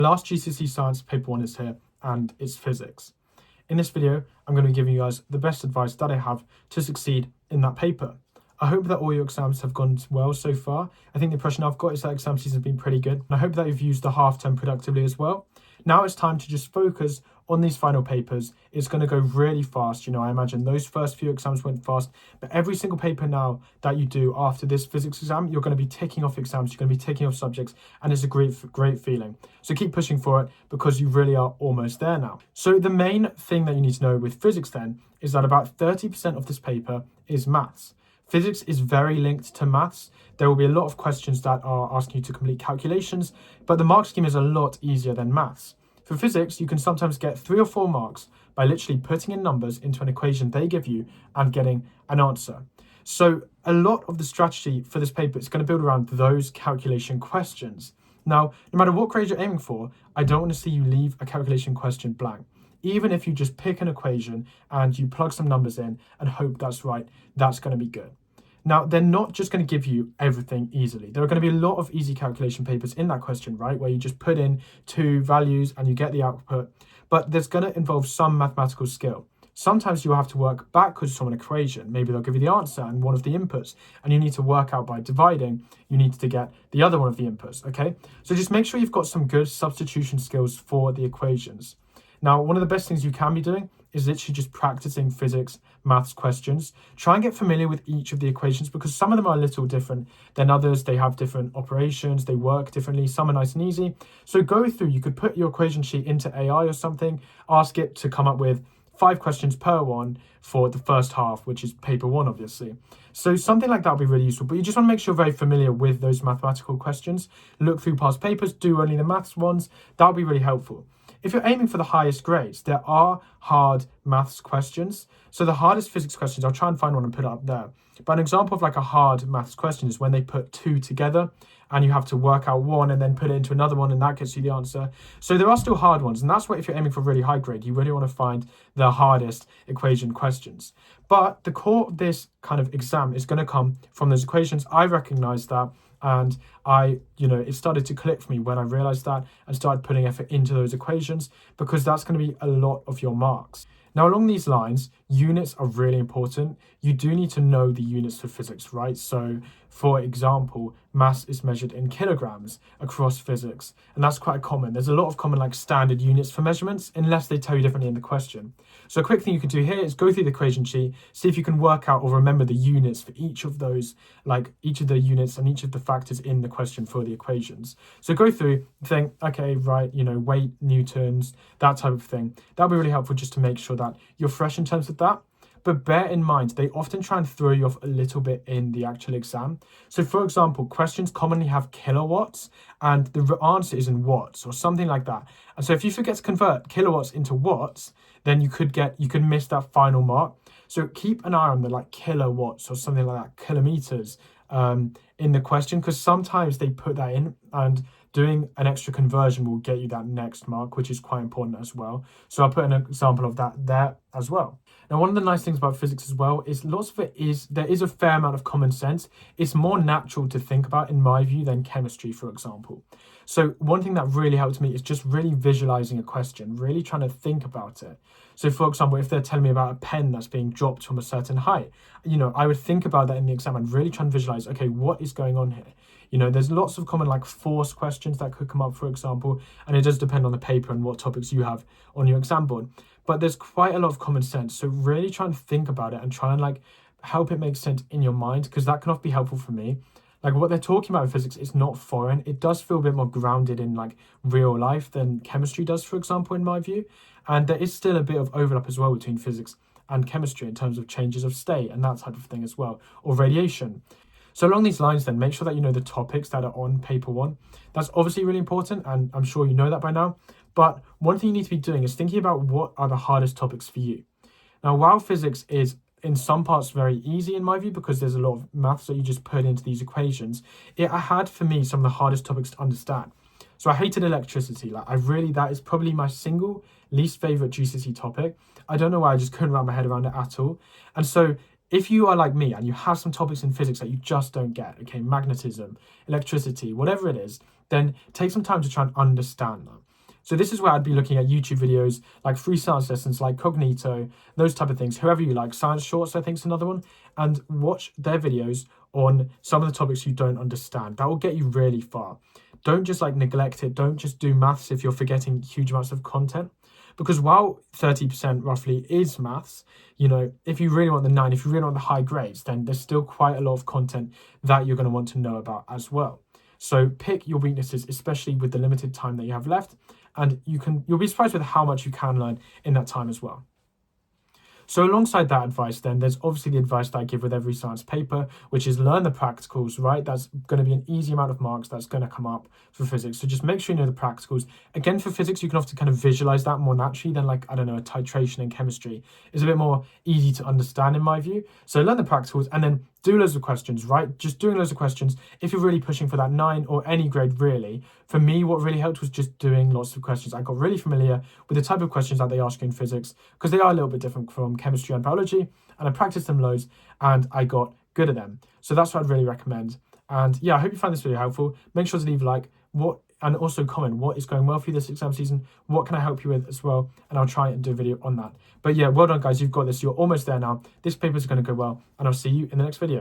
Last GCSE Science Paper 1 is here, and it's physics. In this video, I'm going to be giving you guys the best advice that I have to succeed in that paper. I hope that all your exams have gone well so far. I think the impression I've got is that exam season has been pretty good, and I hope that you've used the half term productively as well. Now it's time to just focus on these final papers. It's going to go really fast. I imagine those first few exams went fast, but every single paper now that you do after this physics exam, you're going to be ticking off exams, you're going to be ticking off subjects, and it's a great feeling. So keep pushing for it because you really are almost there now. So the main thing that you need to know with physics then is that about 30% of this paper is maths. Physics is very linked to maths. There will be a lot of questions that are asking you to complete calculations, but the mark scheme is a lot easier than maths. For physics, you can sometimes get 3 or 4 marks by literally putting in numbers into an equation they give you and getting an answer. So a lot of the strategy for this paper is going to build around those calculation questions. Now, no matter what grade you're aiming for, I don't want to see you leave a calculation question blank. Even if you just pick an equation and you plug some numbers in and hope that's right, that's going to be good. Now, they're not just going to give you everything easily. There are going to be a lot of easy calculation papers in that question, right? Where you just put in 2 values and you get the output, but there's going to involve some mathematical skill. Sometimes you'll have to work backwards from an equation. Maybe they'll give you the answer and one of the inputs, and you need to work out by dividing, you need to get the other one of the inputs, okay? So just make sure you've got some good substitution skills for the equations. Now, one of the best things you can be doing is literally just practicing physics, maths questions. Try and get familiar with each of the equations because some of them are a little different than others. They have different operations, they work differently, some are nice and easy. So go through, you could put your equation sheet into AI or something, ask it to come up with 5 questions per one for the first half, which is paper 1, obviously. So something like that will be really useful, but you just want to make sure you're very familiar with those mathematical questions. Look through past papers, do only the maths ones. That'll be really helpful. If you're aiming for the highest grades, there are hard maths questions. So the hardest physics questions, I'll try and find one and put it up there. But an example of like a hard maths question is when they put 2 together and you have to work out one and then put it into another one and that gets you the answer. So there are still hard ones, and that's what if you're aiming for really high grade, you really want to find the hardest equation questions. But the core of this kind of exam is going to come from those equations. I recognize that. And it started to click for me when I realized that and started putting effort into those equations because that's going to be a lot of your marks. Now, along these lines, units are really important. You do need to know the units for physics, right? So, for example, mass is measured in kilograms across physics, and that's quite common. There's a lot of common like standard units for measurements, unless they tell you differently in the question. So a quick thing you can do here is go through the equation sheet, see if you can work out or remember the units for each of those, like each of the units and each of the factors in the question for the equations. So go through, think, okay, right, weight, newtons, that type of thing. That'll be really helpful just to make sure that you're fresh in terms of that. But bear in mind, they often try and throw you off a little bit in the actual exam. So for example, questions commonly have kilowatts and the answer is in watts or something like that. And so if you forget to convert kilowatts into watts, then you could miss that final mark. So keep an eye on the like kilowatts or something like that, kilometers in the question, because sometimes they put that in and doing an extra conversion will get you that next mark, which is quite important as well. So I'll put an example of that there as well. Now, one of the nice things about physics as well is lots of it there is a fair amount of common sense. It's more natural to think about, in my view, than chemistry, for example. So one thing that really helped me is just really visualizing a question, really trying to think about it. So for example, if they're telling me about a pen that's being dropped from a certain height, I would think about that in the exam and really try and visualize, okay, what is going on here? There's lots of common like force questions that could come up, for example, and it does depend on the paper and what topics you have on your exam board. But there's quite a lot of common sense. So really try and think about it and try and like help it make sense in your mind, because that can often be helpful for me. Like what they're talking about in physics is not foreign. It does feel a bit more grounded in like real life than chemistry does, for example, in my view. And there is still a bit of overlap as well between physics and chemistry in terms of changes of state and that type of thing as well, or radiation. So along these lines then, make sure that you know the topics that are on paper 1. That's obviously really important, and I'm sure you know that by now. But one thing you need to be doing is thinking about what are the hardest topics for you. Now, while physics is in some parts very easy in my view, because there's a lot of maths that you just put into these equations, it had for me some of the hardest topics to understand. So I hated electricity. That is probably my single least favorite GCSE topic. I don't know why, I just couldn't wrap my head around it at all. And so if you are like me and you have some topics in physics that you just don't get, okay, magnetism, electricity, whatever it is, then take some time to try and understand that. So this is where I'd be looking at YouTube videos like free science lessons like Cognito, those type of things, whoever you like. Science Shorts, I think, is another one. And watch their videos on some of the topics you don't understand. That will get you really far. Don't just like neglect it. Don't just do maths if you're forgetting huge amounts of content. Because while 30% roughly is maths, you know, if you really want the 9, if you really want the high grades, then there's still quite a lot of content that you're going to want to know about as well. So pick your weaknesses, especially with the limited time that you have left, and you'll be surprised with how much you can learn in that time as well. So alongside that advice, then there's obviously the advice that I give with every science paper, which is learn the practicals, right? That's going to be an easy amount of marks that's going to come up for physics. So just make sure you know the practicals. Again, for physics, you can often kind of visualize that more naturally than like, I don't know, a titration in chemistry. It's a bit more easy to understand in my view. So learn the practicals and then do loads of questions, right? Just doing loads of questions. If you're really pushing for that 9 or any grade really, for me, what really helped was just doing lots of questions. I got really familiar with the type of questions that they ask you in physics because they are a little bit different from chemistry and biology, and I practiced them loads and I got good at them. So that's what I'd really recommend. And yeah, I hope you find this video helpful. Make sure to leave a like, and also comment what is going well for you this exam season, what can I help you with as well, and I'll try and do a video on that. But yeah, well done guys, you've got this, you're almost there now. This paper is going to go well, and I'll see you in the next video.